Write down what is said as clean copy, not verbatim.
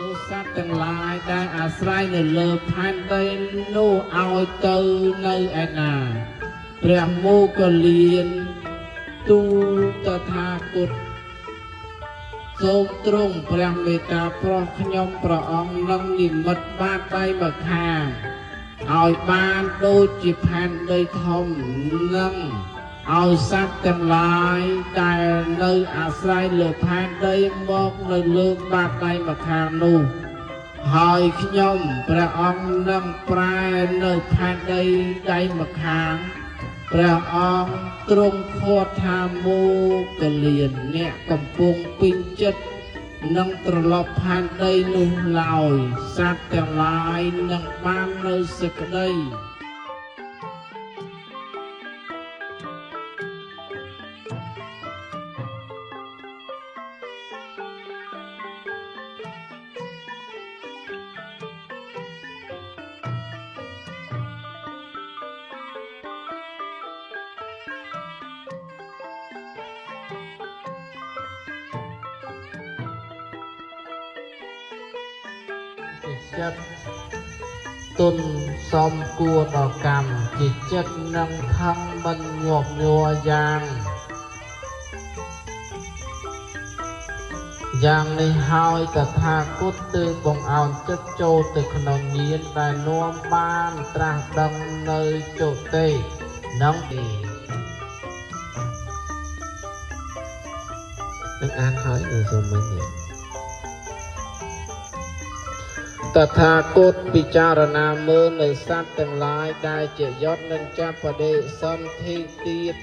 នោះសត្វទាំងឡាយដែលអាស្រ័យនៅលើផែនដីនោះឲ្យទៅនៅឯណាព្រះមោគលានទូលតថាគតសូមទ្រង់ព្រះមេត្តាប្រោះខ្ញុំព្រះអង្គនឹងនិមិត្តបាតដៃម្ខាងឲ្យបានដូចជាផែនដីធំនឹងឲ្យសត្វទាំងឡាយដែលនៅអាស្រ័យលើផែនដីមកនៅលើបាតដៃម្ខាងនោះហើយខ្ញុំព្រះអង្គនឹងប្រែនៅផែនដីដៃម្ខាងព្រះអង្គទ្រង់ខត់ថាមោគលានអ្នកកំពុងពេញចិត្តនឹងត្រឡប់ផែនដីនោះឡើយសត្វទាំងឡាយនឹងបាននៅសេចក្តីចិត្តទុនសំគួរដល់កម្មជាចិត្តនឹងផឹងមិនញាប់ញ័រយ៉ាងនេះហើយតថាគតទើបបង្អោនចិត្តចូលទៅក្នុងញាណដែលនាំបានត្រាស់ដឹងនៅចុទេនឹងអានហើយនៅសូមមិញតថាគតពិចារណាមើលនៅសត្វទាំងឡាយដែលជាយត់នឹងចាប់បដិសន្ធិទៀត